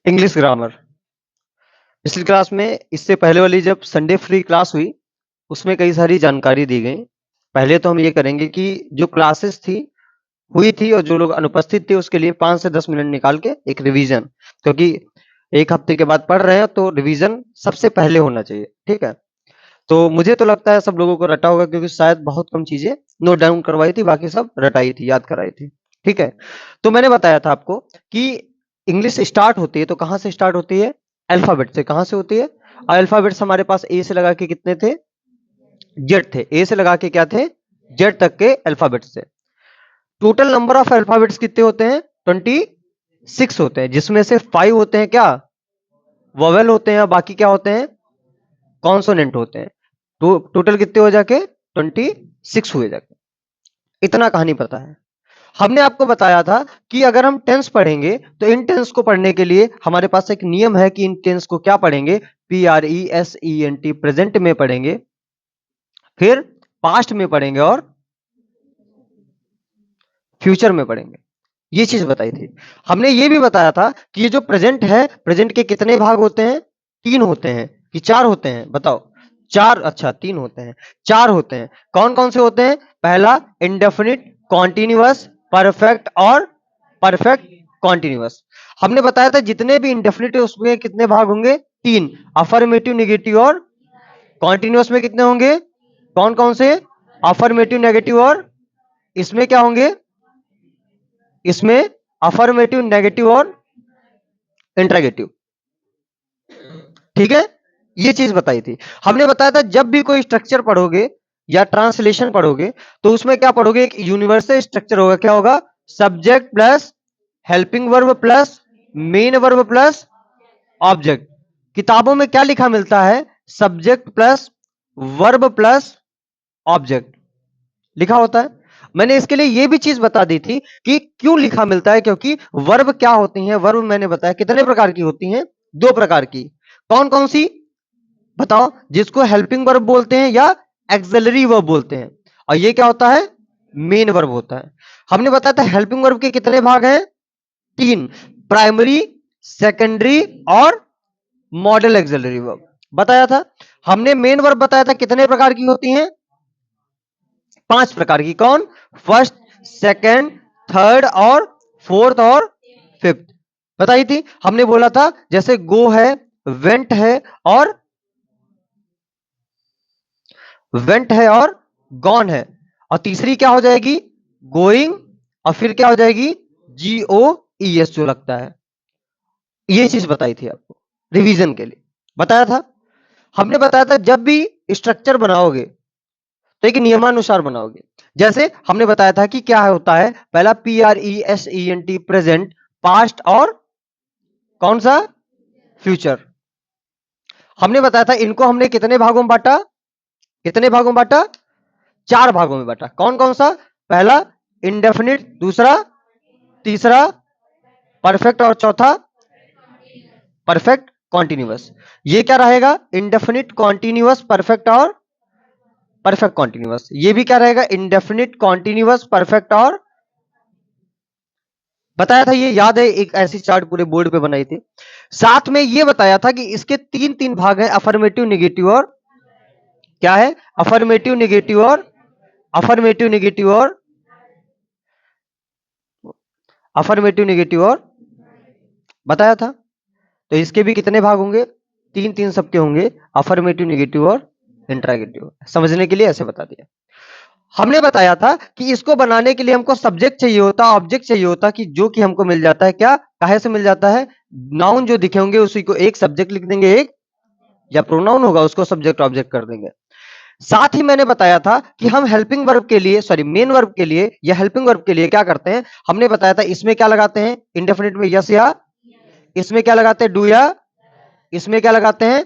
English grammar. पिछली class में इससे पहले वाली जब संडे फ्री क्लास हुई उसमें कई सारी जानकारी दी गई। पहले तो हम ये करेंगे कि जो क्लासेस हुई थी और जो लोग अनुपस्थित थे उसके लिए 5 से 10 मिनट निकाल के एक रिवीजन, क्योंकि एक हफ्ते के बाद पढ़ रहे हैं तो रिवीजन सबसे पहले होना चाहिए। ठीक है, तो मुझे तो लगता है सब लोगों को रटा होगा क्योंकि शायद बहुत कम चीजें नोट डाउन करवाई थी, बाकी सब रटाई थी, याद कराई थी। ठीक है, तो मैंने बताया था आपको कि इंग्लिश स्टार्ट होती है तो कहां से स्टार्ट होती है? अल्फाबेट से। कहां से होती है? अल्फाबेट्स हमारे पास ए से लगा के कितने थे? जेड थे। ए से लगा के क्या थे? जेड तक के अल्फाबेट से। टोटल नंबर ऑफ अल्फाबेट्स कितने होते हैं? 26 होते हैं, जिसमें से 5 होते हैं क्या? वोवेल होते हैं, बाकी क्या होते हैं? कॉन्सोनेंट होते हैं। तो टोटल कितने हो जाके? 26 हुए जाके। इतना कहानी पता है। हमने आपको बताया था कि अगर हम टेंस पढ़ेंगे तो इन टेंस को पढ़ने के लिए हमारे पास एक नियम है कि इन टेंस को क्या पढ़ेंगे? PRESENT, प्रेजेंट में पढ़ेंगे, फिर पास्ट में पढ़ेंगे और फ्यूचर में पढ़ेंगे। ये चीज बताई थी। हमने ये भी बताया था कि ये जो प्रेजेंट है, प्रेजेंट के कितने भाग होते हैं? 3 होते हैं कि 4 होते हैं? बताओ। 4? अच्छा, 3 होते हैं, 4 होते हैं। कौन कौन से होते हैं? पहला इंडेफिनिट, कॉन्टिन्यूअस, परफेक्ट और परफेक्ट कॉन्टिन्यूअस। हमने बताया था जितने भी इंडेफिनिट है उसमें कितने भाग होंगे? 3। अफर्मेटिव, नेगेटिव और कॉन्टिन्यूअस में कितने होंगे? कौन कौन से? अफर्मेटिव, नेगेटिव और इसमें क्या होंगे? इसमें अफर्मेटिव, नेगेटिव और इंट्रोगेटिव। ठीक है, ये चीज बताई थी। हमने बताया था जब भी कोई स्ट्रक्चर पढ़ोगे या ट्रांसलेशन पढ़ोगे तो उसमें क्या पढ़ोगे? एक यूनिवर्सल स्ट्रक्चर होगा। क्या होगा? Subject plus helping verb plus main verb plus object. किताबों में क्या लिखा मिलता है? Subject plus verb plus object लिखा होता है। मैंने इसके लिए यह भी चीज बता दी थी कि क्यों लिखा मिलता है, क्योंकि वर्ब क्या होती हैं? वर्ब मैंने बताया कितने प्रकार की होती हैं? 2 प्रकार की। कौन कौन सी? बताओ। जिसको हेल्पिंग वर्ब बोलते हैं या एक्सिलरी वर्ब बोलते हैं, और ये क्या होता है? मेन वर्ब होता है। हमने बताया था हेल्पिंग वर्ब के कितने भाग हैं? 3। प्राइमरी, सेकेंडरी और मॉडल एक्सिलरी वर्ब बताया था। हमने मेन वर्ब बताया था कितने प्रकार की होती हैं? 5 प्रकार की। कौन? फर्स्ट, सेकंड, थर्ड और फोर्थ और फिफ्थ बताई थी। हमने बोला था जैसे गो है, वेंट है और गॉन है, और तीसरी क्या हो जाएगी? गोइंग, और फिर क्या हो जाएगी? GOES जो लगता है। ये चीज बताई थी आपको रिवीजन के लिए बताया था। हमने बताया था जब भी स्ट्रक्चर बनाओगे तो एक नियमानुसार बनाओगे। जैसे हमने बताया था कि क्या होता है? पहला PRESENT, प्रेजेंट, पास्ट और कौन सा? फ्यूचर। हमने बताया था इनको हमने कितने भागों में बांटा? कितने भागों में बांटा? 4 भागों में बांटा। कौन कौन सा? पहला इंडेफिनिट, दूसरा, तीसरा परफेक्ट और चौथा परफेक्ट कॉन्टिन्यूअस। ये क्या रहेगा? इंडेफिनिट, कॉन्टिन्यूअस, परफेक्ट और परफेक्ट कॉन्टिन्यूअस। ये भी क्या रहेगा? इंडेफिनिट, कॉन्टिन्यूअस, परफेक्ट और बताया था। ये याद है, एक ऐसी चार्ट पूरे बोर्ड पे बनाई थी। साथ में ये बताया था कि इसके 3 भाग हैं, अफर्मेटिव, नेगेटिव और क्या है? अफर्मेटिव, नेगेटिव और अफर्मेटिव, नेगेटिव और अफर्मेटिव, नेगेटिव और बताया था। तो इसके भी कितने भाग होंगे? 3 सबके होंगे, अफर्मेटिव, नेगेटिव और इंट्रोगेटिव। समझने के लिए ऐसे बता दिया। हमने बताया था कि इसको बनाने के लिए हमको सब्जेक्ट चाहिए होता, ऑब्जेक्ट चाहिए होता, कि जो कि हमको मिल जाता है। क्या? काहे से मिल जाता है? नाउन जो दिखे होंगे उसी को एक सब्जेक्ट लिख देंगे, एक या प्रोनाउन होगा उसको सब्जेक्ट ऑब्जेक्ट कर देंगे। साथ ही मैंने बताया था कि हम हेल्पिंग वर्ब के लिए, सॉरी मेन वर्ब के लिए या हेल्पिंग वर्ब के लिए क्या करते हैं? हमने बताया था इसमें क्या लगाते हैं? इंडेफिनिट में यस या, इसमें क्या लगाते हैं? डू या, इसमें क्या लगाते हैं?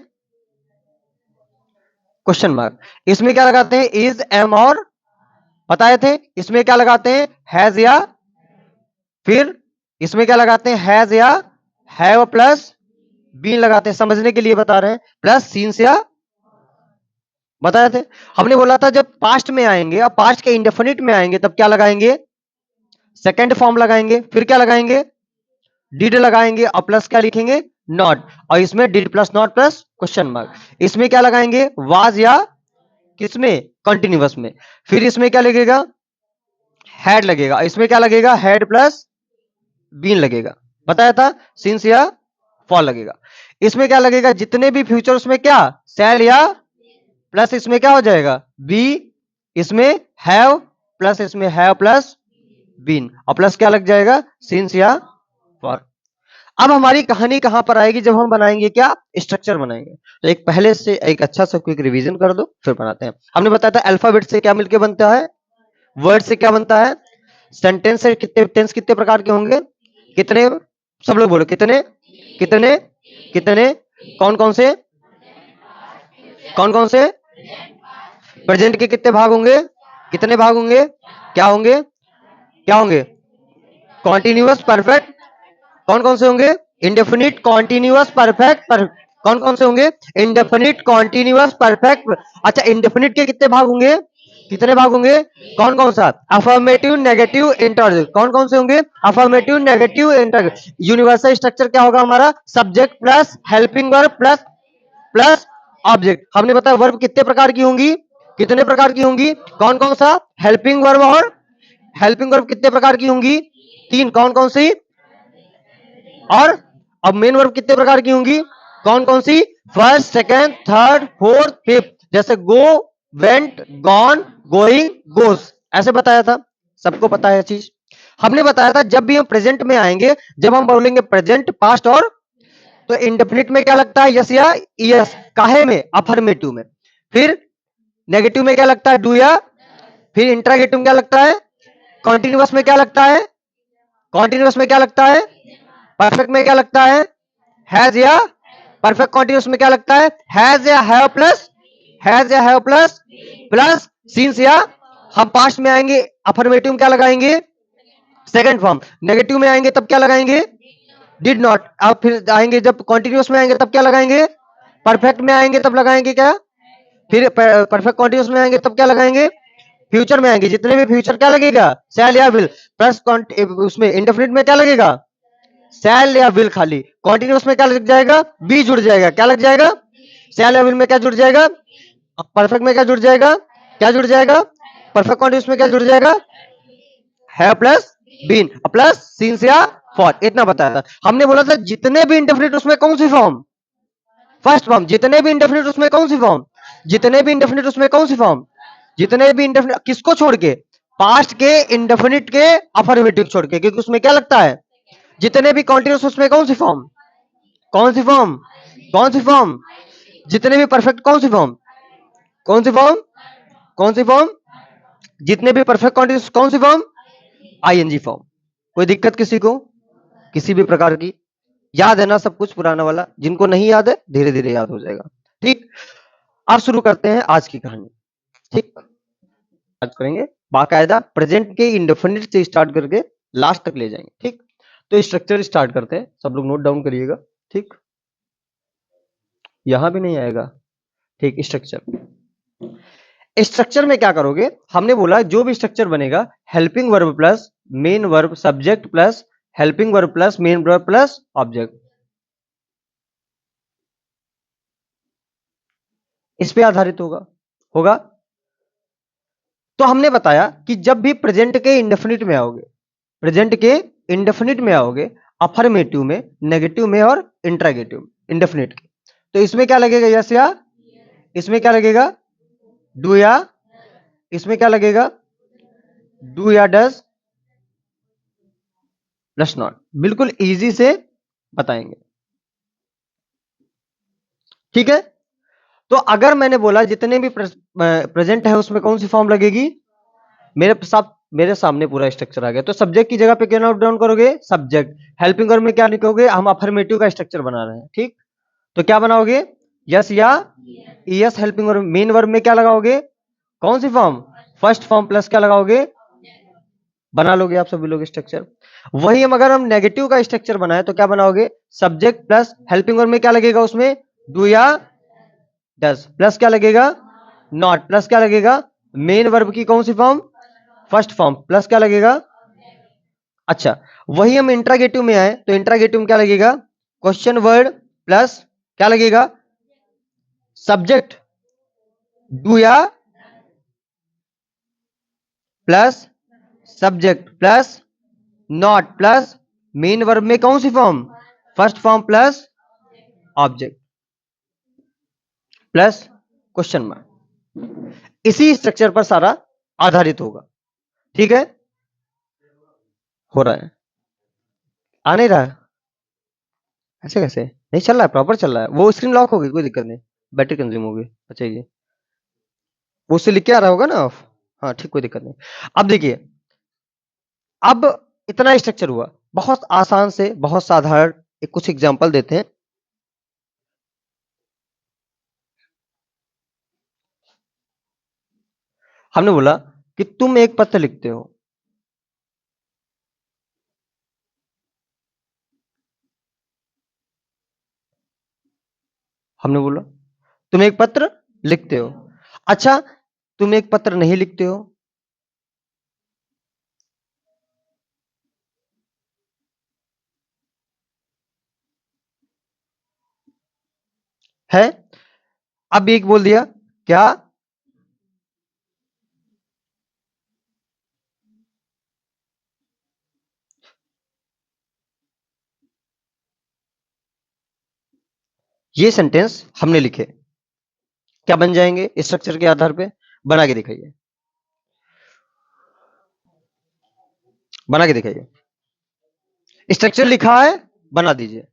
क्वेश्चन मार्क, इसमें क्या लगाते हैं? इज, एम और बताए थे। इसमें क्या लगाते हैं? हैज या, फिर इसमें क्या लगाते हैं? हैज या हैव प्लस बीन लगाते हैं, समझने के लिए बता रहे हैं, प्लस सीन्स या बताए थे। हमने बोला था जब पास्ट में आएंगे और पास्ट के इंडेफिनिट में आएंगे तब क्या लगाएंगे? सेकंड फॉर्म लगाएंगे, फिर क्या लगाएंगे? डिड लगाएंगे और प्लस क्या लिखेंगे, नॉट, और इसमें did plus not plus question mark. इसमें क्या लगाएंगे, वाज या किसमें, कंटिन्यूअस में। फिर इसमें क्या लगेगा, हैड लगेगा। इसमें क्या लगेगा, हैड प्लस बीन लगेगा, बताया था, सिंस या फॉर लगेगा। इसमें क्या लगेगा, जितने भी फ्यूचर उसमें क्या, शैल या प्लस इसमें क्या हो जाएगा, बी, इसमें हैव प्लस इसमें हैव प्लस बीन, और प्लस क्या लग जाएगा, सिंस या फॉर। अब हमारी कहानी कहां पर आएगी, जब हम बनाएंगे क्या, स्ट्रक्चर बनाएंगे। तो एक पहले से एक अच्छा सा क्विक रिवीजन कर दो, फिर बनाते हैं। हमने बताया था अल्फाबेट से क्या मिलके बनता है, वर्ड से क्या बनता है, सेंटेंस से कितने टेंस कितने प्रकार के होंगे, कितने, सब लोग बोलो, कितने कितने कितने, कौन कौन से, कौन कौन से, प्रेजेंट के कितने भाग होंगे, कितने भाग होंगे, क्या होंगे, क्या होंगे, कॉन्टिन्यूअस परफेक्ट, कौन कौन से होंगे, इंडेफिनिट कॉन्टिन्यूअस परफेक्ट, कौन कौन से होंगे, इंडेफिनिट कॉन्टिन्यूअस परफेक्ट। अच्छा, इंडेफिनिट के कितने भाग होंगे, कितने भाग होंगे, कौन कौन सा, अफर्मेटिव नेगेटिव इंटरजेक्टिव, कौन कौन से होंगे, अफर्मेटिव नेगेटिव इंटरजेक्टिव। यूनिवर्सल स्ट्रक्चर क्या होगा हमारा, subject plus helping verb plus plus object. हमने बताया वर्ब कितने प्रकार की होंगी, कितने प्रकार की होंगी, कौन कौन सा, हेल्पिंग वर्ब, और हेल्पिंग वर्ब कितने प्रकार की होंगी, तीन, कौन कौन सी, और अब मेन वर्ब कितने प्रकार की होंगी, कौन कौन सी, first second third fourth fifth. जैसे go, went, gone, going, goes, ऐसे बताया था, सबको पता है चीज। हमने बताया था जब भी हम प्रेजेंट में आएंगे, जब हम बोलेंगे प्रेजेंट पास्ट और, तो इंडेफिनिट में क्या लगता है, यस या यस, काहे में, अफर्मेटिव में। फिर नेगेटिव में क्या लगता है, डू या, फिर इंट्रागेटिव में क्या लगता है, कॉन्टिन्यूअस में क्या लगता है, कॉन्टिन्यूअस में क्या लगता है, परफेक्ट में क्या लगता है, हैज या, परफेक्ट कॉन्टिन्यूअस में क्या लगता है, हैज या हैव प्लस, हैज या हैव प्लस प्लस सिंस या। हम पास्ट में आएंगे, अफर्मेटिव में क्या लगाएंगे, सेकंड फॉर्म। नेगेटिव में आएंगे तब क्या लगाएंगे, डिड नॉट। अब फिर आएंगे जब कॉन्टिन्यूअस में आएंगे तब क्या लगाएंगे, परफेक्ट में आएंगे तब लगाएंगे क्या, फिर परफेक्ट कॉन्टिन्यूअस में आएंगे तब क्या लगाएंगे, फ्यूचर में आएंगे, जितने भी फ्यूचर क्या लगेगा, शैल या विल, प्लस उसमें इंडेफिनिट में क्या लगेगा, शैल या विल खाली, कॉन्टिन्यूअस में क्या लग जाएगा, बी जुड़ जाएगा, क्या लग जाएगा, शैल या विल में क्या जुड़ जाएगा, परफेक्ट में क्या जुड़ जाएगा, क्या जुड़ जाएगा, परफेक्ट कॉन्टिन्यूअस में क्या जुड़ जाएगा, है प्लस बीन प्लस सिंस या फॉर। इतना बताया था हमने, बोला था जितने भी इंडेफिनिट उसमें कौन सी फॉर्म, फर्स्ट फॉर्म, जितने भी इंडेफिनिट उसमें कौन सी फॉर्म, जितने भी इंडेफिनिट उसमें कौन सी फॉर्म, जितने भी इंडेफिनिट, किसको छोड़ के, पास्ट के इंडेफिनिट के अफर्मेटिव छोड़ के, क्योंकि उसमें क्या लगता है, जितने भी कॉन्टिन्यूअस उसमें कौन सी फॉर्म, कौन सी फॉर्म, कौन सी फॉर्म, जितने भी परफेक्ट कौन सी फॉर्म, कौन सी फॉर्म, कौन सी फॉर्म, जितने भी परफेक्ट कॉन्टिन्यूअस कौन सी फॉर्म, आईएनजी फॉर्म। कोई दिक्कत किसी को, किसी भी प्रकार की, याद है ना सब कुछ पुराना वाला, जिनको नहीं याद है धीरे धीरे याद हो जाएगा। ठीक, अब शुरू करते हैं आज की कहानी। ठीक, आज करेंगे बाकायदा प्रेजेंट के इंडेफिनिट से स्टार्ट करके लास्ट तक ले जाएंगे। ठीक, तो स्ट्रक्चर स्टार्ट करते हैं, सब लोग नोट डाउन करिएगा। ठीक, यहां भी नहीं आएगा। ठीक, स्ट्रक्चर, स्ट्रक्चर में क्या करोगे, हमने बोला जो भी स्ट्रक्चर बनेगा, helping verb plus main verb subject plus helping verb plus main verb plus object, इस पे आधारित होगा होगा। तो हमने बताया कि जब भी प्रेजेंट के इंडेफिनिट में आओगे, प्रेजेंट के इंडेफिनिट में आओगे, अफर्मेटिव में, नेगेटिव में और इंट्रागेटिव, इंडेफिनिट के, तो इसमें क्या लगेगा, यस या, इसमें क्या लगेगा, डू या, इसमें क्या लगेगा, डू या डज प्लस नॉट। बिल्कुल इजी से बताएंगे। ठीक है, तो अगर मैंने बोला जितने भी प्रेजेंट है उसमें कौन सी फॉर्म लगेगी, मेरे सामने पूरा स्ट्रक्चर आ गया। तो सब्जेक्ट की जगह पे क्या नोट डाउन करोगे, सब्जेक्ट, हेल्पिंग वर्ब में क्या लिखोगे, हम अफर्मेटिव का स्ट्रक्चर बना रहे हैं। ठीक, तो क्या बनाओगे, यस या yes, helping verb, main verb में क्या लगाओगे, कौन सी फॉर्म, फर्स्ट फॉर्म प्लस क्या लगाओगे, बना लोगे आप सभी लोग स्ट्रक्चर। वही अगर हम नेगेटिव का स्ट्रक्चर बनाए तो क्या बनाओगे, सब्जेक्ट प्लस हेल्पिंग वर्ब में क्या लगेगा, उसमें डू या डज प्लस क्या लगेगा, नॉट प्लस क्या लगेगा, मेन वर्ब की कौन सी फॉर्म, फर्स्ट फॉर्म प्लस क्या लगेगा। अच्छा, वही हम इंट्रागेटिव में आए तो इंट्रागेटिव में क्या लगेगा, क्वेश्चन वर्ड प्लस क्या लगेगा, सब्जेक्ट डू या plus subject plus not plus main verb में कौन सी form, first form plus object plus question mark. इसी स्ट्रक्चर पर सारा आधारित होगा। ठीक है, हो रहा है, आ नहीं रहा, ऐसे कैसे नहीं चल रहा है, प्रॉपर चल रहा है। वो स्क्रीन लॉक हो गई, कोई दिक्कत नहीं, बैटरी कंज्यूम होगी। अच्छा ये वो उससे लिख के आ रहा होगा ना ऑफ, हाँ ठीक, कोई दिक्कत नहीं। अब देखिए, अब इतना स्ट्रक्चर हुआ, बहुत आसान से बहुत साधारण एक कुछ एग्जांपल देते हैं। हमने बोला कि तुम एक पत्र लिखते हो, हमने बोला तुम एक पत्र लिखते हो। अच्छा, तुम एक पत्र नहीं लिखते हो, है, अब एक बोल दिया क्या, ये सेंटेंस हमने लिखे, क्या बन जाएंगे स्ट्रक्चर के आधार पे, बना के दिखाइए, बना के दिखाइए। स्ट्रक्चर लिखा है, बना दीजिए।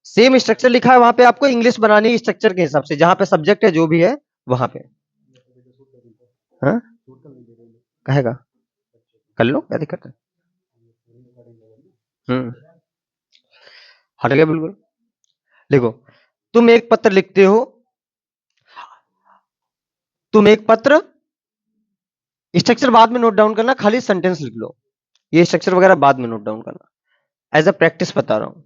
सेम स्ट्रक्चर लिखा है, वहां पे आपको इंग्लिश बनानी है स्ट्रक्चर के हिसाब से, जहां पे सब्जेक्ट है जो भी है वहां पे। हाँ कहेगा, कर लो, क्या दिक्कत है। हम्म, हट गया बिल्कुल। देखो, तुम एक पत्र लिखते हो, तुम एक पत्र, स्ट्रक्चर बाद में नोट डाउन करना, खाली सेंटेंस लिख लो, ये स्ट्रक्चर वगैरह बाद में नोट डाउन करना, एज अ प्रैक्टिस बता रहा हूं।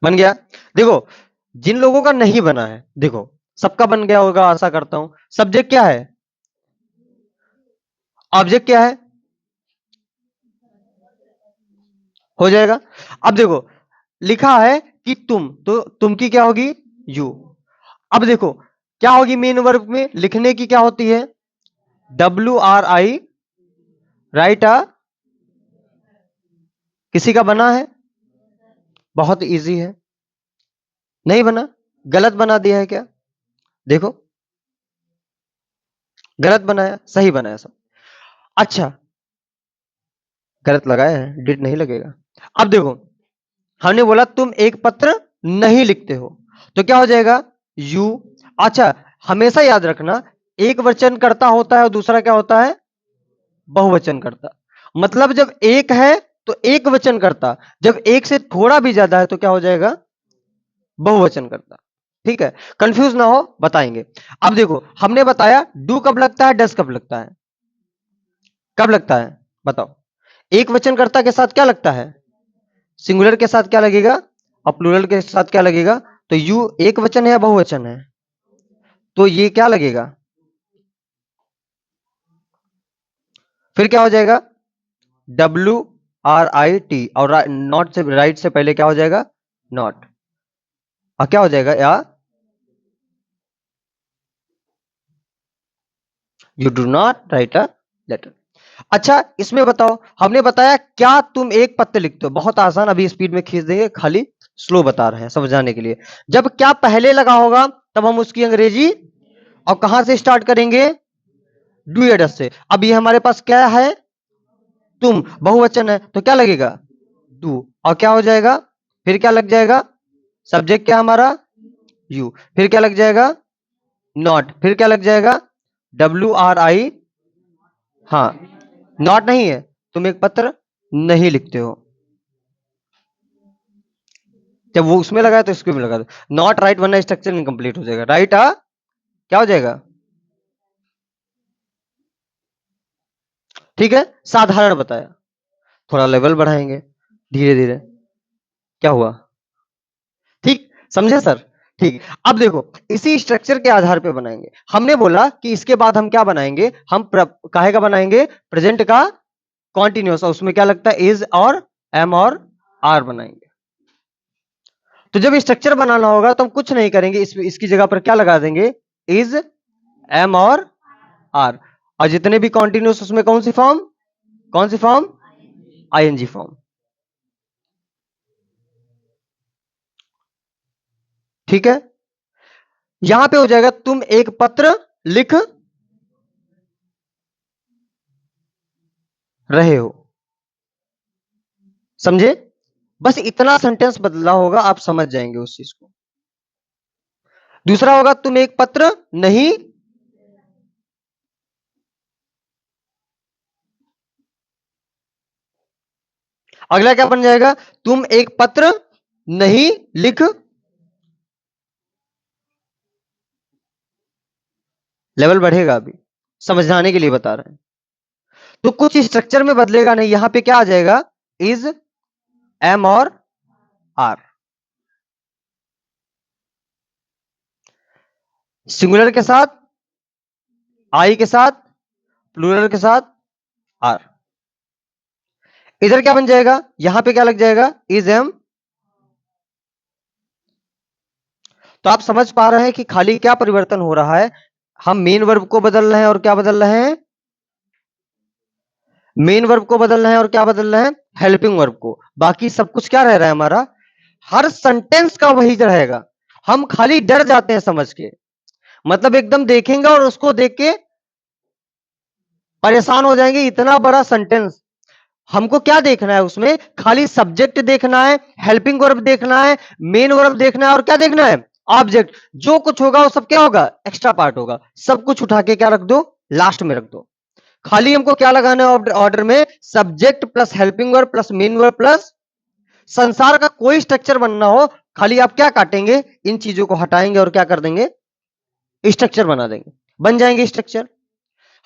बन गया। देखो, जिन लोगों का नहीं बना है, देखो सबका बन गया होगा आशा करता हूं। सब्जेक्ट क्या है, ऑब्जेक्ट क्या है, हो जाएगा। अब देखो, लिखा है कि तुम, तो तुम की क्या होगी, यू। अब देखो क्या होगी, मेन वर्ब में लिखने की क्या होती है, WRI, राइट आ, किसी का बना है, बहुत इजी है, नहीं बना, गलत बना दिया है क्या, देखो गलत बनाया, सही बनाया सब। अच्छा, गलत लगाया है, डिड नहीं लगेगा। अब देखो, हमने बोला तुम एक पत्र नहीं लिखते हो, तो क्या हो जाएगा, यू। अच्छा, हमेशा याद रखना, एक वचन करता होता है और दूसरा क्या होता है, बहुवचन करता। मतलब जब एक है तो एक वचन करता, जब एक से थोड़ा भी ज्यादा है तो क्या हो जाएगा, बहुवचन करता। ठीक है, कंफ्यूज ना हो, बताएंगे। अब देखो, हमने बताया डू कब लगता है, डस कब लगता है, कब लगता है, बताओ। एक वचन कर्ता के साथ क्या लगता है, सिंगुलर के साथ क्या लगेगा और प्लूरल के साथ क्या लगेगा, तो यू एक वचन है या बहुवचन है, तो ये क्या लगेगा, फिर क्या हो जाएगा, WRIT, और नॉट से, राइट से पहले क्या हो जाएगा, नॉट, और क्या हो जाएगा, या you do not write a letter. अच्छा, इसमें बताओ, हमने बताया क्या तुम एक पत्र लिखते हो, बहुत आसान, अभी स्पीड में खींच देंगे, खाली स्लो बता रहे हैं समझाने के लिए। जब क्या पहले लगा होगा तब हम उसकी अंग्रेजी, और कहां से स्टार्ट करेंगे, डू या डस से। अब ये हमारे पास क्या है, तुम, बहुवचन है तो क्या लगेगा, डू, और क्या हो जाएगा, फिर क्या लग जाएगा, सब्जेक्ट क्या हमारा, यू, फिर क्या लग जाएगा, नॉट, फिर क्या लग जाएगा, WRI। हाँ, नॉट नहीं है, तुम एक पत्र नहीं लिखते हो, जब वो उसमें लगा है तो इसको भी लगा दो, नॉट राइट, वरना स्ट्रक्चर इनकम्प्लीट हो जाएगा, राइट आ क्या हो जाएगा। ठीक है, साधारण बताया, थोड़ा लेवल बढ़ाएंगे धीरे धीरे, क्या हुआ, ठीक समझे सर, ठीक है, अब देखो इसी स्ट्रक्चर के आधार पे बनाएंगे। हमने बोला कि इसके बाद हम क्या बनाएंगे, हम काहे का बनाएंगे, प्रेजेंट का कॉन्टिन्यूस, और उसमें क्या लगता है, इज और एम और आर बनाएंगे। तो जब स्ट्रक्चर बनाना होगा तो हम कुछ नहीं करेंगे, इसकी जगह पर क्या लगा देंगे, इज एम और आर, और जितने भी कॉन्टिन्यूस उसमें कौन सी फॉर्म, कौन सी फॉर्म, आईएनजी फॉर्म। ठीक है, यहां पे हो जाएगा तुम एक पत्र लिख रहे हो, समझे, बस इतना सेंटेंस बदला होगा, आप समझ जाएंगे उस चीज को। दूसरा होगा तुम एक पत्र नहीं, अगला क्या बन जाएगा, तुम एक पत्र नहीं लिख, लेवल बढ़ेगा, अभी समझाने के लिए बता रहे हैं। तो कुछ स्ट्रक्चर में बदलेगा नहीं, यहां पे क्या आ जाएगा, इज एम और आर, सिंगुलर के साथ, आई के साथ, प्लूरल के साथ आर। इधर क्या बन जाएगा, यहां पे क्या लग जाएगा, इज एम। तो आप समझ पा रहे हैं कि खाली क्या परिवर्तन हो रहा है, हम मेन वर्ब को बदल रहे हैं और क्या बदल रहे हैं, मेन वर्ब को बदल रहे हैं और क्या बदल रहे हैं, हेल्पिंग वर्ब को। बाकी सब कुछ क्या रह रहा है हमारा, हर सेंटेंस का वही रहेगा। हम खाली डर जाते हैं समझ के, मतलब एकदम देखेंगे और उसको देख के परेशान हो जाएंगे, इतना बड़ा सेंटेंस। हमको क्या देखना है उसमें, खाली सब्जेक्ट देखना है, हेल्पिंग वर्ब देखना है, मेन वर्ब देखना है, और क्या देखना है, ऑब्जेक्ट। जो कुछ होगा वो सब क्या होगा, एक्स्ट्रा पार्ट होगा। सब कुछ उठा के क्या रख दो, लास्ट में रख दो। खाली हमको क्या लगाना है ऑर्डर में, subject plus helping verb plus main verb plus, संसार का कोई स्ट्रक्चर बनना हो, खाली आप क्या काटेंगे, इन चीजों को हटाएंगे और क्या कर देंगे, स्ट्रक्चर बना देंगे, बन जाएंगे स्ट्रक्चर।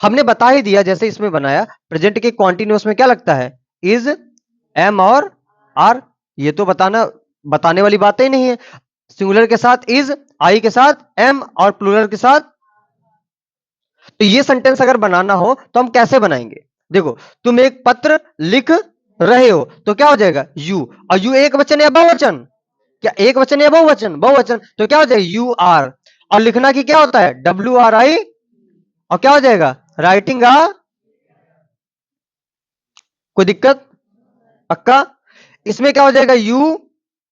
हमने बता ही दिया, जैसे इसमें बनाया, प्रेजेंट के कॉन्टिन्यूअस में क्या लगता है, इज एम और आर। ये तो बताने वाली बातें ही नहीं है। सिंगुलर के साथ इज, आई के साथ एम, और प्लूरल के साथ। तो ये सेंटेंस अगर बनाना हो तो हम कैसे बनाएंगे, देखो तुम एक पत्र लिख रहे हो, तो क्या हो जाएगा, यू, और यू एक वचन या बहुवचन, क्या एक वचन या बहुवचन, बहुवचन, तो क्या हो जाएगा, यू आर। और लिखना की क्या होता है, डब्ल्यू आर आई, और क्या हो जाएगा, राइटिंग आ, कोई दिक्कत, पक्का। इसमें क्या हो जाएगा, यू,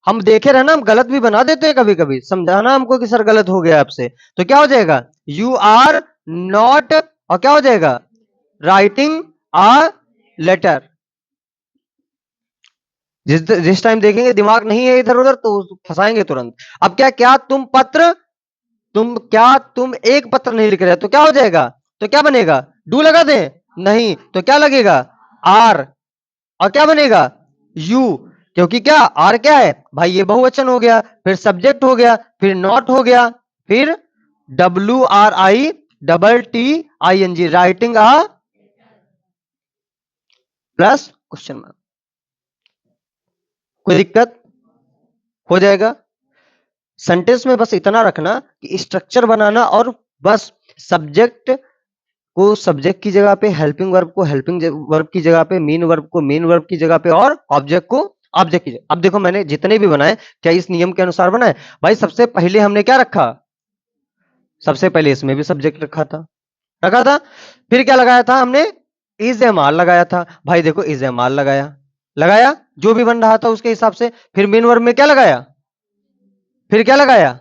हम देखे रहे ना, हम गलत भी बना देते हैं कभी कभी, समझाना हमको कि सर गलत हो गया आपसे, तो क्या हो जाएगा, यू आर नॉट, और क्या हो जाएगा, राइटिंग आ लेटर। जिस टाइम देखेंगे दिमाग नहीं है इधर उधर तो फंसाएंगे तुरंत। अब क्या क्या तुम पत्र, तुम एक पत्र नहीं लिख रहे, तो क्या हो जाएगा, तो क्या बनेगा, डू लगा दे, नहीं तो क्या लगेगा, आर, और क्या बनेगा, यू, क्योंकि क्या आर क्या है भाई, ये बहुवचन हो गया, फिर सब्जेक्ट हो गया, फिर नॉट हो गया, फिर W R I double T I N G, writing आ प्लस क्वेश्चन मार्क। कोई दिक्कत, हो जाएगा। सेंटेंस में बस इतना रखना कि स्ट्रक्चर बनाना, और बस सब्जेक्ट को सब्जेक्ट की जगह पे, हेल्पिंग वर्ब को हेल्पिंग वर्ब की जगह पे, मेन वर्ब को मेन वर्ब की जगह पे, और ऑब्जेक्ट को ऑब्जेक्ट की जगह। अब देखो मैंने जितने भी बनाए, क्या इस नियम के अनुसार बनाए, भाई सबसे पहले हमने क्या रखा, सबसे पहले इसमें भी सब्जेक्ट रखा था, फिर क्या लगाया था हमने, इज एम आर लगाया था, भाई देखो इज एम आर लगाया, लगाया जो भी बन रहा था उसके हिसाब से, फिर मेन वर्ब में क्या लगाया, फिर क्या लगाया,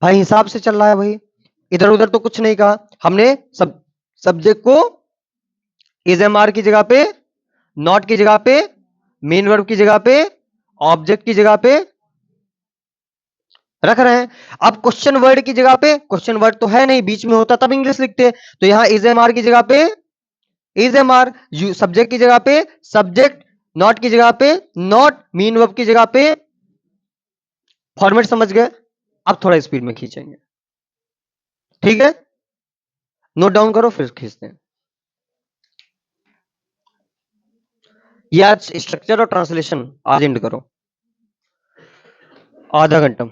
भाई हिसाब से चल रहा है भाई, इधर उधर तो कुछ नहीं कहा हमने। सब्जेक्ट को इज एम आर की जगह पे, नॉट की जगह पे, मेन वर्ब की जगह पे, ऑब्जेक्ट की जगह पे रख रहे हैं। अब क्वेश्चन वर्ड की जगह पे, क्वेश्चन वर्ड तो है नहीं, बीच में होता तब इंग्लिश लिखते, तो यहां इज एम आर की जगह पे इज एम आर, सब्जेक्ट की जगह पे सब्जेक्ट, नॉट की जगह पे नॉट, मेन वर्ब की जगह पे। फॉर्मेट समझ गए, अब थोड़ा स्पीड में खींचेंगे, ठीक है, नोट डाउन करो फिर खींचते हैं। ये आज स्ट्रक्चर और ट्रांसलेशन आज एंड करो। आधा घंटा।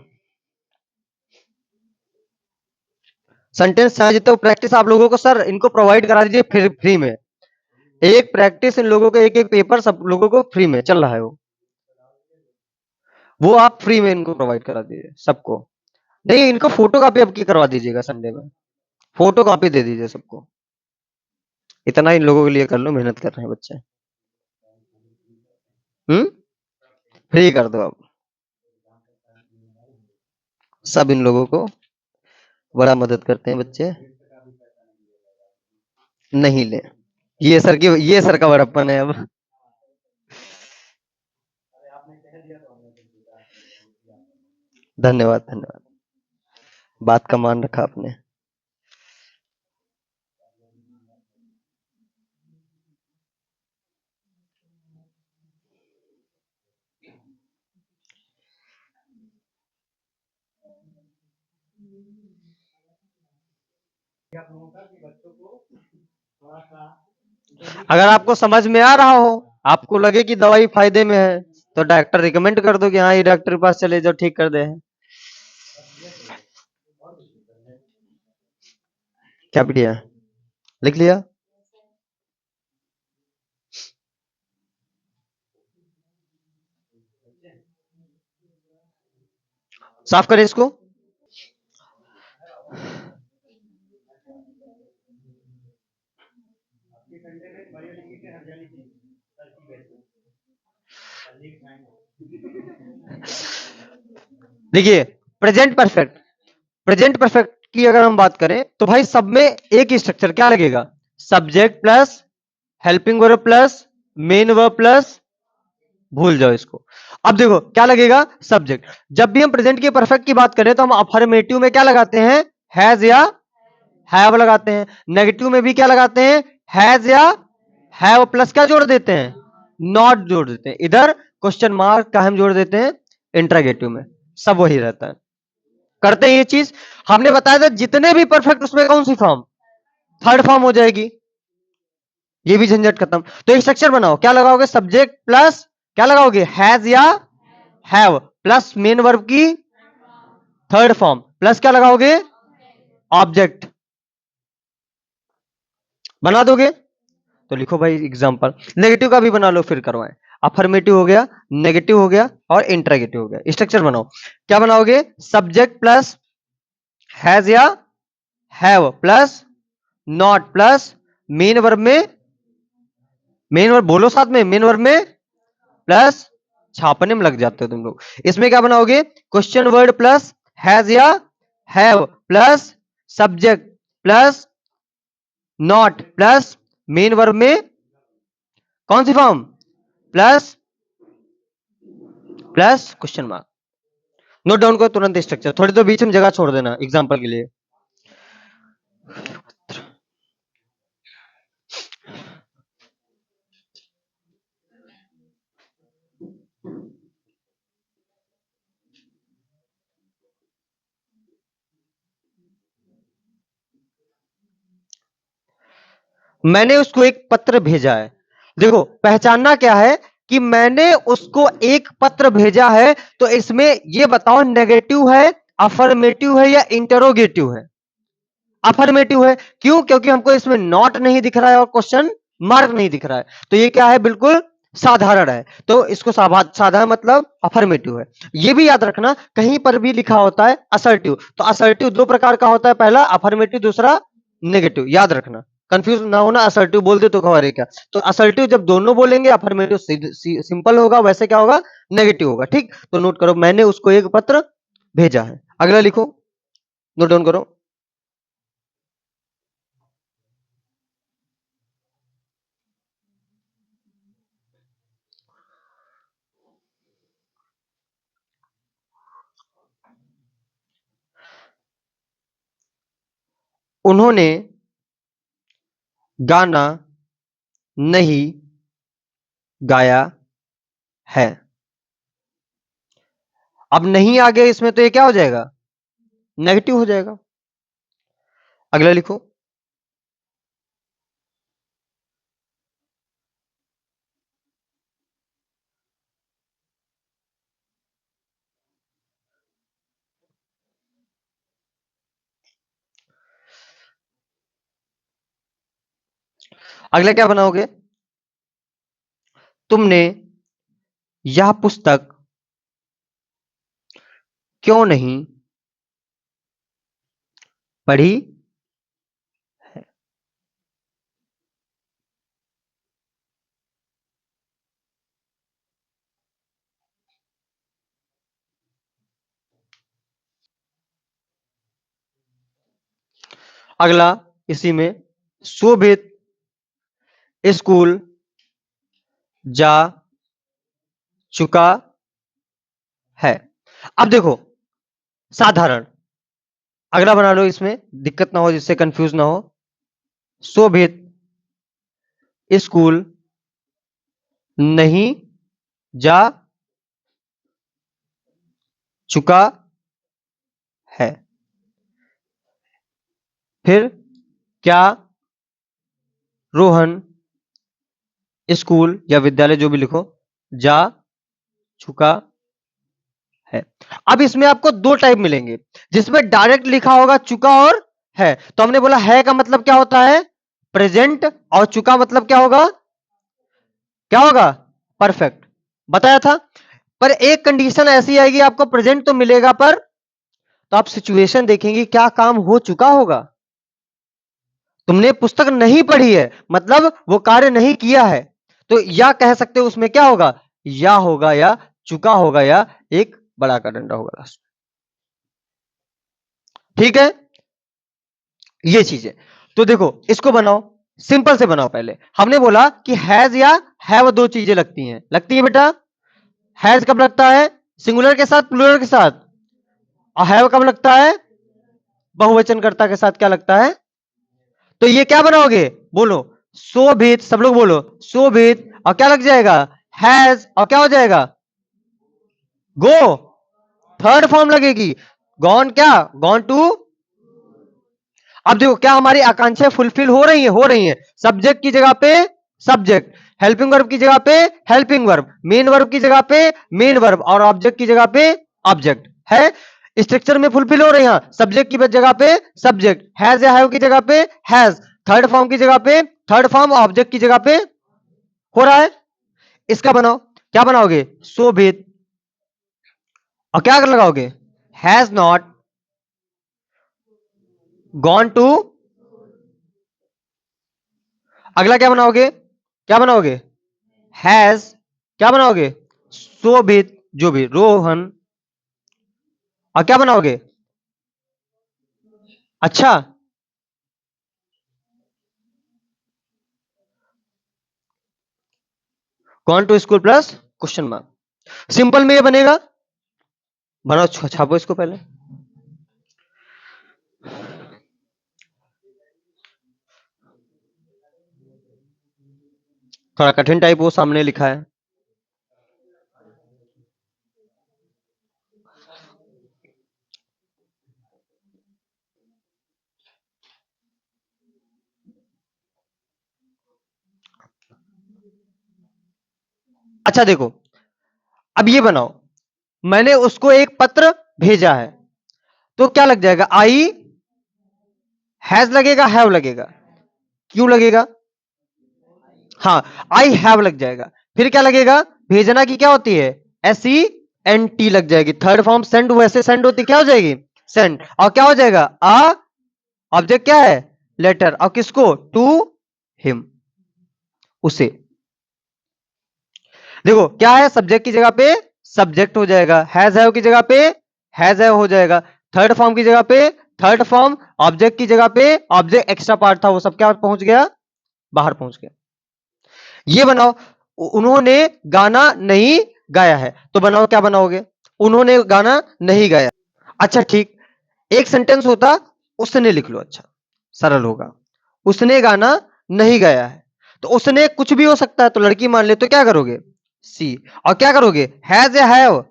सेंटेंस चाहिए तो प्रैक्टिस आप लोगों को सर इनको प्रोवाइड करा दीजिए फ्री में। एक प्रैक्टिस इन लोगों को, एक एक पेपर सब लोगों को फ्री में चल रहा है वो आप फ्री में इनको प्रोवाइड करा दीजिए सबको। नहीं, इनको फोटो कॉपी आपकी करवा दीजिएगा संडे में, फोटो कॉपी दे दीजिए सबको। इतना इन लोगों के लिए कर लो, मेहनत कर रहे हैं बच्चे। फ्री कर दो आप, सब इन लोगों को बड़ा मदद करते हैं बच्चे। नहीं ले, ये सर का बड़प्पन है अब। धन्यवाद धन्यवाद, बात का मान रखा आपने। अगर आपको समझ में आ रहा हो, आपको लगे कि दवाई फायदे में है, तो डॉक्टर रिकमेंड कर दो कि हाँ ये डॉक्टर के पास चले जाओ, ठीक कर दे। क्या बढ़िया, लिख लिया। साफ करें इसको। देखिए, प्रेजेंट परफेक्ट, प्रेजेंट परफेक्ट की अगर हम बात करें तो भाई सब में एक ही स्ट्रक्चर क्या लगेगा, subject plus helping verb plus main verb plus, भूल जाओ इसको। अब देखो क्या लगेगा, सब्जेक्ट। जब भी हम प्रेजेंट के परफेक्ट की बात करें तो हम अफर्मेटिव में क्या लगाते हैं, हैज या हैव लगाते हैं। नेगेटिव में भी क्या लगाते हैं, हैज या हैव प्लस क्या जोड़ देते हैं, नॉट जोड़ देते हैं। इधर क्वेश्चन मार्क का हम जोड़ देते हैं इंट्रोगेटिव में, सब वही रहता है। करते हैं ये चीज, हमने बताया था जितने भी परफेक्ट उसमें कौन सी फॉर्म, थर्ड फॉर्म हो जाएगी, ये भी झंझट खत्म। तो एक स्ट्रक्चर बनाओ, क्या लगाओगे, सब्जेक्ट प्लस क्या लगाओगे, हैज या हैव प्लस मेन वर्ब की थर्ड फॉर्म प्लस क्या लगाओगे, ऑब्जेक्ट। बना दोगे तो लिखो भाई एग्जांपल। नेगेटिव का भी बना लो फिर करवाएं। अफर्मेटिव हो गया, नेगेटिव हो गया और इंट्रोगेटिव हो गया। स्ट्रक्चर बनाओ, क्या बनाओगे, सब्जेक्ट प्लस हैज या have plus not plus main verb में, मेन वर्ब बोलो साथ में, मेन वर्ब में प्लस, छापने में लग जाते हो तुम लोग। इसमें क्या बनाओगे, क्वेश्चन वर्ड प्लस हैज या have plus subject plus not plus main verb में कौन सी form, plus plus question mark. Note down करो तुरंत स्ट्रक्चर, थोड़ी तो बीच में जगह छोड़ देना एग्जांपल के लिए। मैंने उसको एक पत्र भेजा है। देखो पहचानना क्या है कि मैंने उसको एक पत्र भेजा है, तो इसमें यह बताओ नेगेटिव है, अफर्मेटिव है या इंटरोगेटिव है। अफर्मेटिव है, क्यों, क्योंकि हमको इसमें नॉट नहीं दिख रहा है और क्वेश्चन मार्क नहीं दिख रहा है, तो ये क्या है, बिल्कुल साधारण है। तो इसको साधारण मतलब अफर्मेटिव है। ये भी याद रखना, कहीं पर भी लिखा होता है असर्टिव, तो असर्टिव दो प्रकार का होता है, पहला अफर्मेटिव, दूसरा नेगेटिव। याद रखना, कंफ्यूज ना होना, असर्टिव बोल दे तो खबर क्या। तो असर्टिव जब दोनों बोलेंगे, अफर्मेटिव सिंपल होगा, वैसे क्या होगा, नेगेटिव होगा। ठीक, तो नोट करो, मैंने उसको एक पत्र भेजा है। अगला लिखो, नोट डाउन करो। उन्होंने गाना नहीं गाया है। अब नहीं आ गया इसमें, तो ये क्या हो जाएगा, नेगेटिव हो जाएगा। अगला लिखो, अगला क्या बनाओगे, तुमने यह पुस्तक क्यों नहीं पढ़ी है। अगला इसी में, शोभित स्कूल जा चुका है। अब देखो, साधारण अगला बना लो, इसमें दिक्कत ना हो, जिससे कंफ्यूज ना हो। शोभित स्कूल नहीं जा चुका है। फिर क्या रोहन स्कूल या विद्यालय जो भी लिखो जा चुका है। अब इसमें आपको दो टाइप मिलेंगे, जिसमें डायरेक्ट लिखा होगा चुका और है। तो हमने बोला है का मतलब क्या होता है, प्रेजेंट, और चुका मतलब क्या होगा, क्या होगा, परफेक्ट, बताया था। पर एक कंडीशन ऐसी आएगी, आपको प्रेजेंट तो मिलेगा, पर तो आप सिचुएशन देखेंगे, क्या काम हो चुका होगा। तुमने पुस्तक नहीं पढ़ी है, मतलब वो कार्य नहीं किया है, तो या कह सकते हो उसमें क्या होगा, या होगा, या चुका होगा, या एक बड़ा का डंडा होगा लास्ट। ठीक है, ये चीज है। तो देखो इसको बनाओ, सिंपल से बनाओ। पहले हमने बोला कि हैज या हैव दो चीजें लगती हैं, लगती है बेटा। हैज कब लगता है, सिंगुलर के साथ, प्लूरल के साथ। और हैव कब लगता है, बहुवचनकर्ता के साथ। क्या लगता है, तो ये क्या बनाओगे, बोलो, शोभित, सब लोग बोलो, शोभित, और क्या लग जाएगा, हैज, और क्या हो जाएगा, गो, थर्ड फॉर्म लगेगी, गॉन, क्या, गॉन टू। अब देखो क्या हमारी आकांक्षाएं फुलफिल हो रही है, हो रही है। सब्जेक्ट की जगह पे सब्जेक्ट, हेल्पिंग वर्ब की जगह पे हेल्पिंग वर्ब, मेन वर्ब की जगह पे मेन वर्ब, और ऑब्जेक्ट की जगह पे ऑब्जेक्ट है। स्ट्रक्चर में फुलफिल हो रही है, सब्जेक्ट की जगह पे सब्जेक्ट, हैज या हैव की जगह पे हैज, थर्ड फॉर्म की जगह पे थर्ड फॉर्म, ऑब्जेक्ट की जगह पे हो रहा है। इसका बनाओ, क्या बनाओगे, शोभित, और क्या लगाओगे, हैज नॉट गॉन टू। अगला क्या बनाओगे, क्या बनाओगे, हैज, क्या बनाओगे, शोभित, जो भी, रोहन, और क्या बनाओगे, अच्छा, gone to school plus question mark. Simple में ये बनेगा, बनाओ, छापो इसको पहले। थोड़ा कठिन टाइप वो सामने लिखा है। अच्छा देखो, अब ये बनाओ, मैंने उसको एक पत्र भेजा है, तो क्या लग जाएगा, आई हैज लगेगा, हैव लगेगा, क्यों लगेगा, हाँ, आई हैव लग जाएगा। फिर क्या लगेगा, भेजना की क्या होती है, एस ई एन टी लग जाएगी, थर्ड फॉर्म सेंड, वैसे सेंड होती, क्या हो जाएगी, सेंड, और क्या हो जाएगा, आ, ऑब्जेक्ट क्या है, लेटर, और किसको, टू हिम, उसे। देखो क्या है, सब्जेक्ट की जगह पे सब्जेक्ट हो जाएगा, हैज हैव की जगह पे हैज हैव हो जाएगा, थर्ड फॉर्म की जगह पे थर्ड फॉर्म, ऑब्जेक्ट की जगह पे ऑब्जेक्ट, एक्स्ट्रा पार्ट था वो सब क्या पहुंच गया, बाहर पहुंच गया। ये बनाओ, उन्होंने गाना नहीं गाया है, तो बनाओ, क्या बनाओगे, उन्होंने गाना नहीं गाया। अच्छा ठीक, एक सेंटेंस होता, उसने लिख लो, अच्छा सरल होगा, उसने गाना नहीं गाया है। तो उसने कुछ भी हो सकता है, तो लड़की मान ले, तो क्या करोगे, सी, और क्या करोगे, हैज या हैव,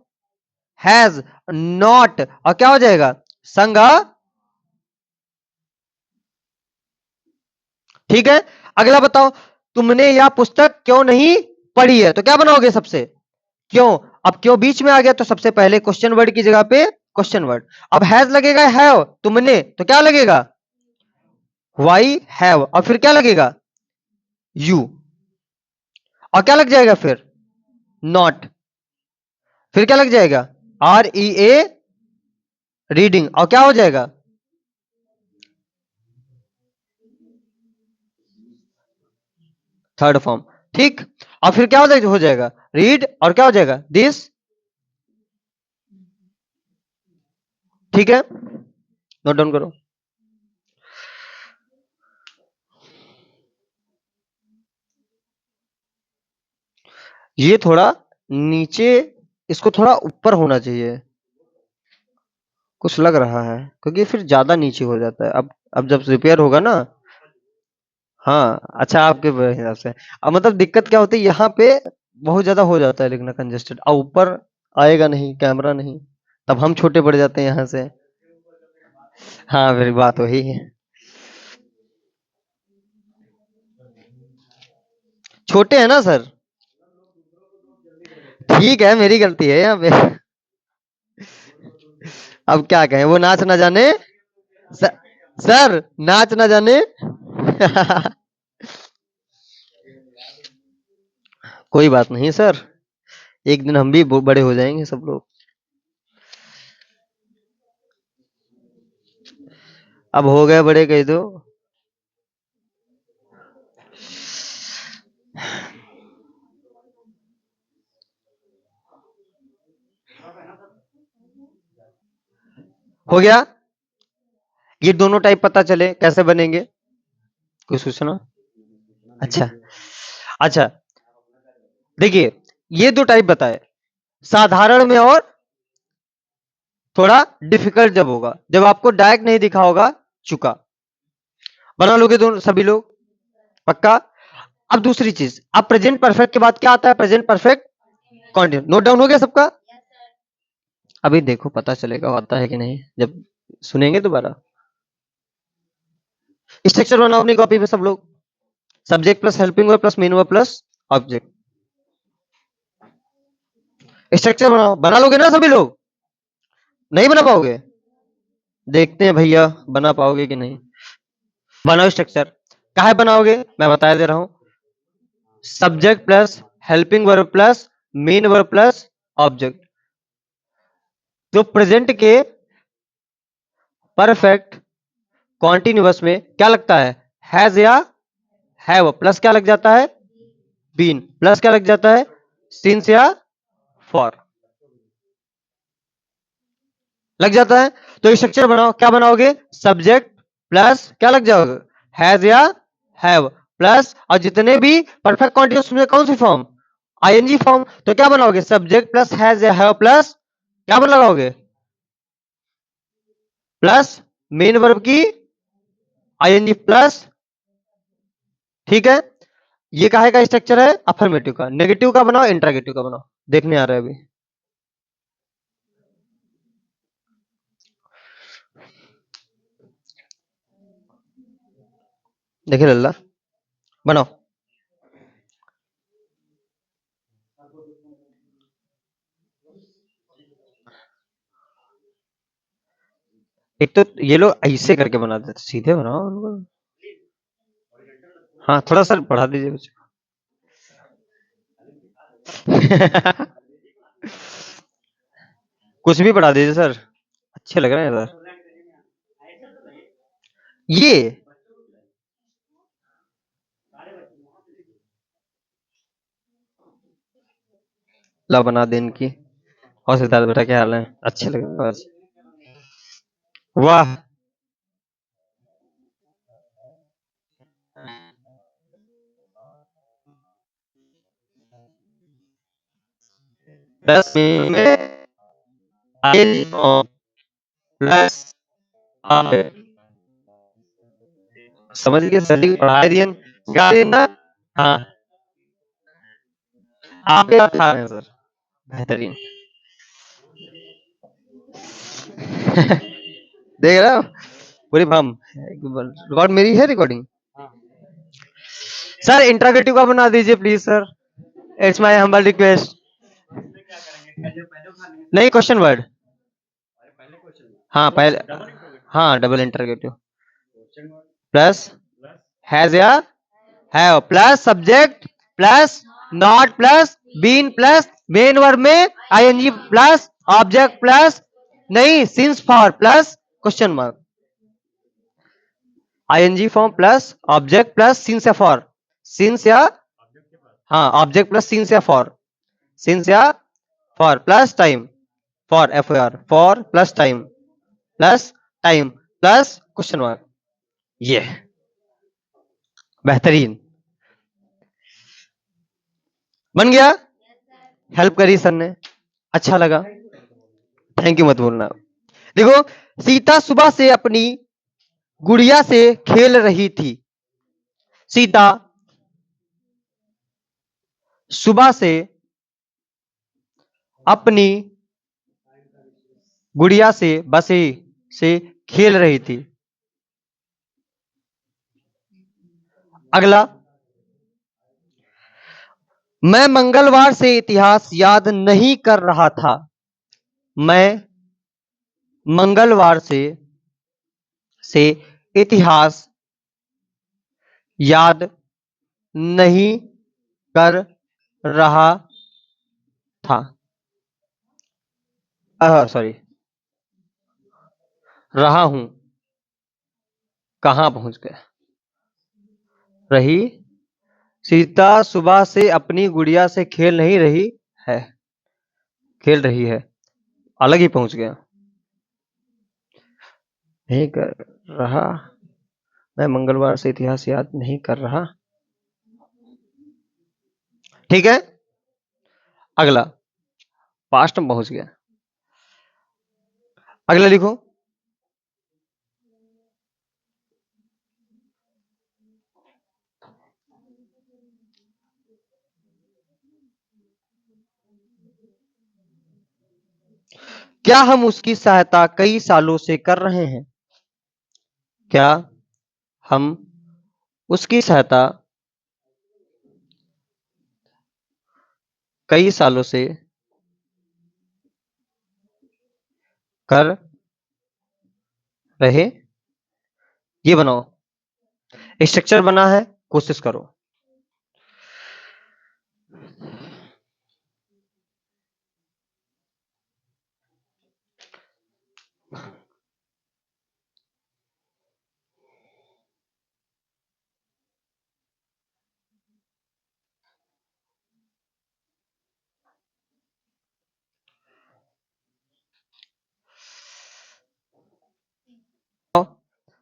हैज नॉट, और क्या हो जाएगा, संगा। ठीक है, अगला बताओ, तुमने यह पुस्तक क्यों नहीं पढ़ी है, तो क्या बनाओगे, सबसे क्यों। अब क्यों बीच में आ गया, तो सबसे पहले क्वेश्चन वर्ड की जगह पे क्वेश्चन वर्ड। अब हैज लगेगा, हैव, तुमने, तो क्या लगेगा, वाई हैव, और फिर क्या लगेगा, यू, और क्या लग जाएगा फिर? नॉट। फिर क्या लग जाएगा? आर ई ए, रीडिंग, और क्या हो जाएगा? Third form. ठीक, और फिर क्या हो जाएगा? रीड, और क्या हो जाएगा? दिस। ठीक है, नोट डाउन करो। ये थोड़ा नीचे, इसको थोड़ा ऊपर होना चाहिए, कुछ लग रहा है, क्योंकि फिर ज्यादा नीचे हो जाता है। अब जब रिपेयर होगा ना। हाँ, अच्छा, आपके हिसाब से। अब मतलब दिक्कत क्या होती है, यहाँ पे बहुत ज्यादा हो जाता है लिखना कंजेस्टेड, और ऊपर आएगा नहीं, कैमरा नहीं, तब हम छोटे पड़ जाते हैं यहाँ से। हाँ, मेरी बात वही है। छोटे हैं ना सर। ठीक है, मेरी गलती है यहाँ पे। अब क्या कहें, वो नाच ना जाने। सर, सर नाच ना जाने। कोई बात नहीं सर, एक दिन हम भी बड़े हो जाएंगे सब लोग। अब हो गए बड़े, कह दो। हो गया। ये दोनों टाइप पता चले कैसे बनेंगे? कोई सूचना? अच्छा, अच्छा, देखिए, ये दो टाइप बताए, साधारण में और थोड़ा डिफिकल्ट जब होगा, जब आपको डायरेक्ट नहीं दिखा होगा चुका। बना लोगे दोनों सभी लोग? पक्का? अब दूसरी चीज, अब प्रेजेंट परफेक्ट के बाद क्या आता है? Present perfect continue. Note down हो गया सबका? अभी देखो पता चलेगा आता है कि नहीं जब सुनेंगे दोबारा। स्ट्रक्चर बनाओ अपनी कॉपी पे सब लोग। Subject plus helping verb plus main verb plus object. Structure बनाओ, बना लोगे ना सभी लोग? नहीं बना पाओगे? देखते हैं भैया, बना पाओगे कि नहीं। बनाओ स्ट्रक्चर। काहे बनाओगे, मैं बता दे रहा हूं। Subject plus helping verb plus main verb plus object. तो प्रेजेंट के परफेक्ट कॉन्टिन्यूअस में क्या लगता है? हैज या हैव, प्लस क्या लग जाता है? बीन, प्लस क्या लग जाता है? सिंस या फॉर लग जाता है। तो स्ट्रक्चर बनाओ, क्या बनाओगे? सब्जेक्ट प्लस क्या लग जाओगे? हैज या हैव, प्लस और जितने भी परफेक्ट कॉन्टिन्यूअस में कौन सी फॉर्म? ING form. तो क्या बनाओगे? सब्जेक्ट प्लस हैज या हैव प्लस क्या बन लगाओगे? प्लस मेन वर्ब की आईएनजी प्लस। ठीक है, ये काहे का स्ट्रक्चर है? अफर्मेटिव का। नेगेटिव का बनाओ, इंट्रागेटिव का बनाओ, देखने आ रहा है अभी। देखिए लल्ला, बनाओ। एक तो ये लोग ऐसे करके बनाते थे, सीधे बनाओ उनको। हाँ, थोड़ा सा बढ़ा दीजिए कुछ। कुछ भी बढ़ा दीजिए सर, अच्छे लग रहे हैं सर। ये ला बना दे इनकी। और सिद्धार्थ बेटा क्या हाल है? अच्छे लग रहे हैं बस। वाह, प्लस में प्लस समझ गए सर जी, पढ़ा दिए गा दिए ना। हाँ, आप क्या खा रहे हैं सर? बेहतरीन। देख रहे हो पूरी बम। रिकॉर्ड मेरी है, रिकॉर्डिंग। सर इंट्रोगेटिव का बना दीजिए please sir, it's my humble request. नहीं, क्वेश्चन वर्ड। हाँ पहले, हाँ डबल इंट्रोगेटिव प्लस हैज या have plus subject plus not plus been plus main verb में आईएनजी प्लस ऑब्जेक्ट प्लस नहीं since for plus question mark ING form plus object plus since या for since या हाँ object plus since या for plus time for F for plus time plus question mark ये बेहतरीन बन गया help करी सर ने अच्छा लगा थैंक यू मत बोलना देखो सीता सुबह से अपनी गुड़िया से खेल रही थी सीता सुबह से अपनी गुड़िया से बसे से खेल रही थी अगला मैं मंगलवार से इतिहास याद नहीं कर रहा था मैं मंगलवार से इतिहास याद नहीं कर रहा था सॉरी रहा हूं कहां पहुंच गया रही सीता सुबह से अपनी गुड़िया से खेल नहीं रही है खेल रही है अलग ही पहुंच गया नहीं कर रहा मैं मंगलवार से इतिहास याद नहीं कर रहा ठीक है अगला पास्ट में पहुंच गया अगला लिखो क्या हम उसकी सहायता कई सालों से कर रहे हैं क्या हम उसकी सहायता कई सालों से कर रहे ये बनाओ स्ट्रक्चर बना है कोशिश करो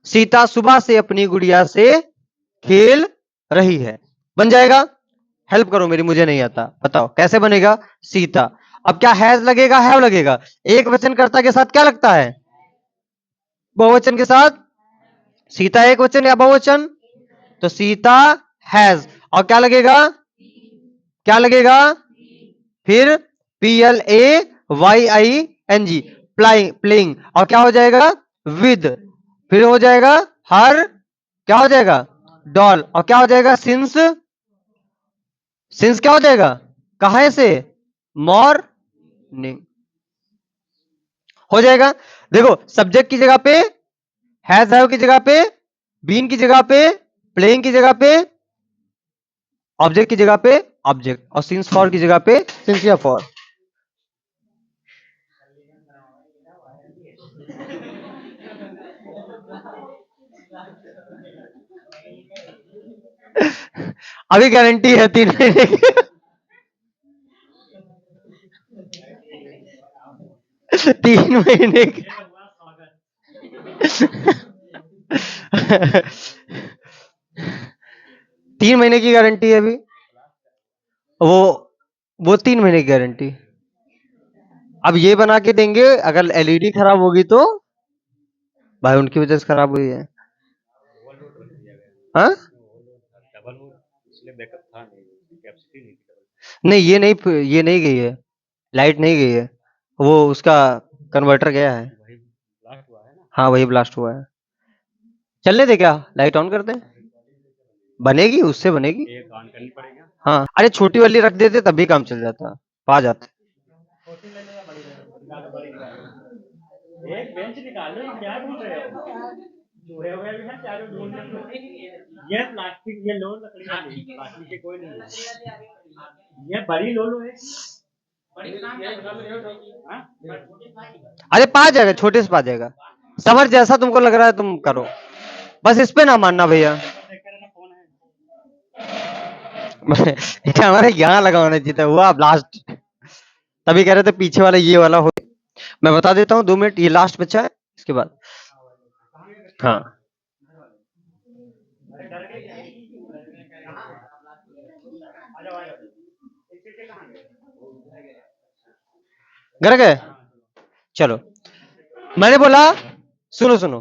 सीता सुबह से अपनी गुड़िया से खेल रही है बन जाएगा हेल्प करो मेरी मुझे नहीं आता बताओ कैसे बनेगा सीता अब क्या हैज लगेगा हैव लगेगा एक वचनकर्ता के साथ क्या लगता है बहुवचन के साथ सीता एक वचन या बहुवचन तो सीता हैज और क्या लगेगा फिर PLAYING प्लेइंग और क्या हो जाएगा विद फिर हो जाएगा हर क्या हो जाएगा डॉल और क्या हो जाएगा सिंस क्या हो जाएगा कहां से मॉर्निंग हो जाएगा देखो सब्जेक्ट की जगह पे हैव की जगह पे बीन की जगह पे प्लेइंग की जगह पे ऑब्जेक्ट की जगह पे ऑब्जेक्ट और सिंस फॉर की जगह पे सिंस या फॉर अभी गारंटी है 3 महीने की 3 महीने की 3 महीने की गारंटी है अभी वो वो 3 महीने की गारंटी अब ये बना के देंगे अगर एलईडी खराब होगी तो भाई उनकी वजह से खराब हुई है हाँ नहीं ये नहीं गई है लाइट नहीं गई है वो उसका कन्वर्टर गया है हाँ वही ब्लास्ट हुआ है चलने दे क्या लाइट ऑन कर दें बनेगी उससे बनेगी हाँ अरे छोटी वाली रख देते तभी काम चल जाता आ जाता एक बेंच निकालो क्या ढूंढ रहे हो लोहे वोहे भी है चारों ढूंढ लेते ये प्लास्टिक ये लो लकड़ी वाली प्लास्टिक के कोई नहीं है ये बड़ी लो लो है हाँ? अरे पा जाएगा, छोटे से पा जाएगा। समझ जैसा तुमको लग रहा है तुम करो, बस इस पे ना मानना भैया। हमारे यहाँ लगा होना चाहिए था, हुआ ब्लास्ट। तभी कह रहे थे पीछे वाला ये वाला हो। मैं बता देता हूँ, 2 मिनट, ये लास्ट बच्चा है, इसके बाद हाँ। घर गए, चलो। मैंने बोला, सुनो सुनो,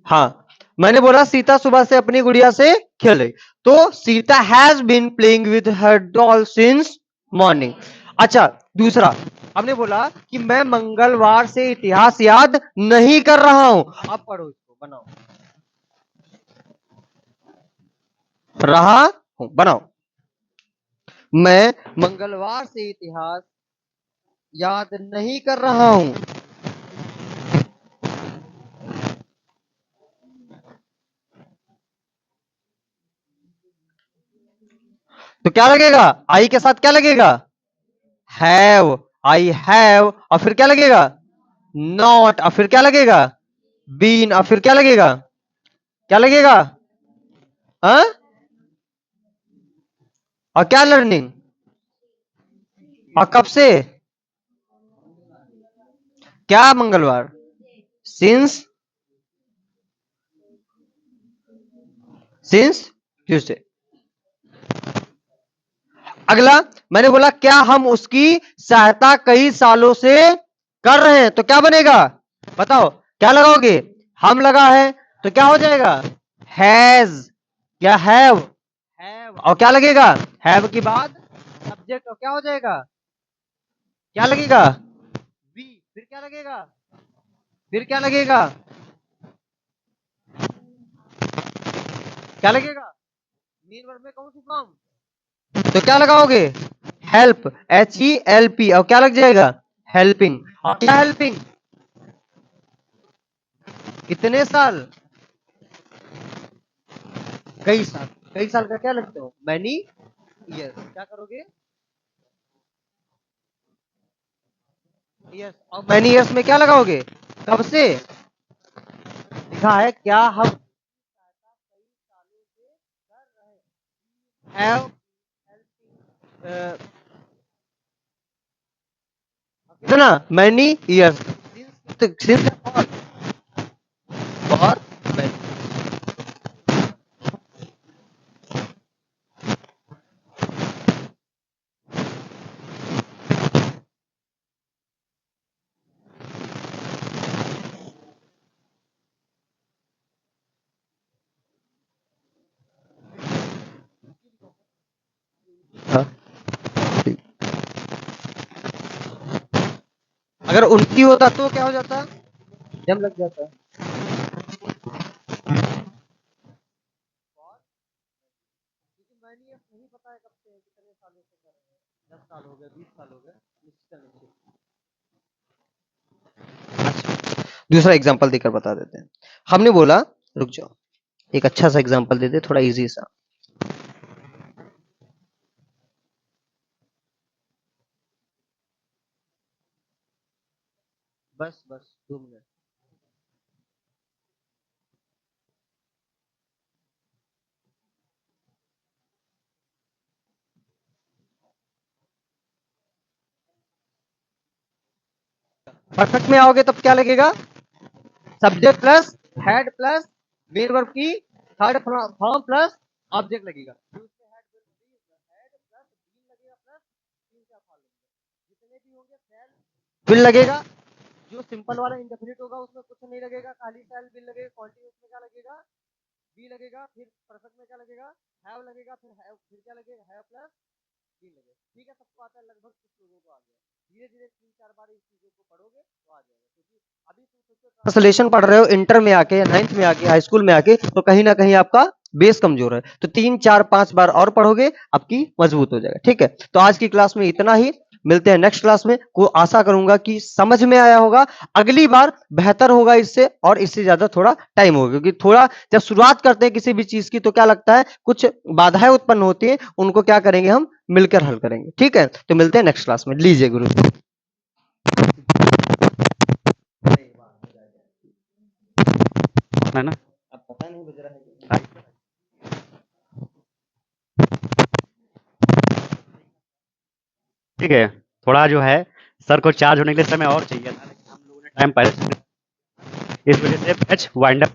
हाँ, मैंने बोला सीता सुबह से अपनी गुड़िया से खेल रही, तो Sita has been playing with her doll since morning. अच्छा, दूसरा, हमने बोला कि मैं मंगलवार से इतिहास याद नहीं कर रहा हूं। अब पढ़ो इसको, बनाओ। रहा हूं, बनाओ। मैं मंगलवार से इतिहास याद नहीं कर रहा हूं। तो क्या लगेगा? आई के साथ क्या लगेगा? हैव। आई हैव, और फिर क्या लगेगा? नॉट, और फिर क्या लगेगा? बीन, और फिर क्या लगेगा? क्या लगेगा? हाँ? और क्या लर्निंग? और कब से? क्या मंगलवार? Since, since Tuesday. अगला, मैंने बोला क्या हम उसकी सहायता कई सालों से कर रहे हैं, तो क्या बनेगा? बताओ, क्या लगाओगे? हम लगा है तो क्या हो जाएगा? हैज, क्या हैव? हैव, और क्या लगेगा? हैव के बाद सब्जेक्ट, और क्या हो जाएगा? क्या लगेगा? बी, फिर क्या लगेगा? फिर क्या लगेगा? क्या लगेगा? मेन वर्ब में कौन सी फॉर्म? तो क्या लगाओगे? हेल्प, HELP, और क्या लग जाएगा? हेल्पिंग, और क्या हेल्पिंग? कितने साल? कई साल। कई साल का क्या लगते हो? Many years. क्या करोगे? यस, और मैनी ईयर्स में क्या लगाओगे? कब से? लिखा है क्या हम हैव कितना? मैनी ईयर्स, सिंस और many। हाँ, ठीक। अगर उनकी होता तो क्या हो जाता? जम लग जाता। नहीं पता है कब से, कितने सालों से कर रहे हैं, 10 साल हो गए, 20 साल हो गए, निश्चित निश्चित। दूसरा एग्जांपल देकर बता देते हैं। हमने बोला, रुक जाओ, एक अच्छा सा एग्जांपल दे दे, थोड़ा इजी सा। बस बस 2 मिनट। परफेक्ट में आओगे तब क्या लगेगा? Subject plus head plus main verb की थर्ड फॉर्म प्लस ऑब्जेक्ट लगेगा। बिल लगेगा। जो सिंपल वाला इंडेफिनिट होगा उसमें कुछ नहीं लगेगा, खाली सेल बिल लगेगा। कॉन्टिन्यूस में क्या लगेगा? बी लगेगा। फिर परफेक्ट में क्या लगेगा? हैव लगेगा। फिर हैव, फिर क्या लगेगा? हैव प्लस बी लगेगा। ठीक है, सबको आता है लगभग, कुछ लोगों को आ गया। धीरे धीरे 3-4 बार इस चीजों को पढ़ोगे तो आ जाएगा, क्योंकि अभी तुम सोचो ट्रांसलेशन पढ़ रहे हो इंटर में आके या 9th में आके, हाई स्कूल में आके, तो कहीं ना कहीं आपका बेस कमजोर है। तो 3-4-5 बार और पढ़ोगे, आपकी मजबूत हो जाएगा। ठीक है, तो आज की क्लास में इतना ही। मिलते हैं नेक्स्ट क्लास में। को आशा करूंगा कि समझ में आया होगा। अगली बार बेहतर होगा इससे, और इससे ज्यादा थोड़ा टाइम होगा, क्योंकि थोड़ा जब शुरुआत करते हैं किसी भी चीज की तो क्या लगता है कुछ बाधाएं उत्पन्न होती है, उनको क्या करेंगे हम मिलकर हल करेंगे। ठीक है, तो मिलते हैं नेक्स्ट क्लास में। लीजिए गुरु। है ना? अब पता नहीं बज रहा है। ठीक है, थोड़ा जो है सर को चार्ज होने के लिए समय और चाहिए था, लेकिन हम लोगों ने टाइम पहले से, इस वजह से बैच वाइंड अप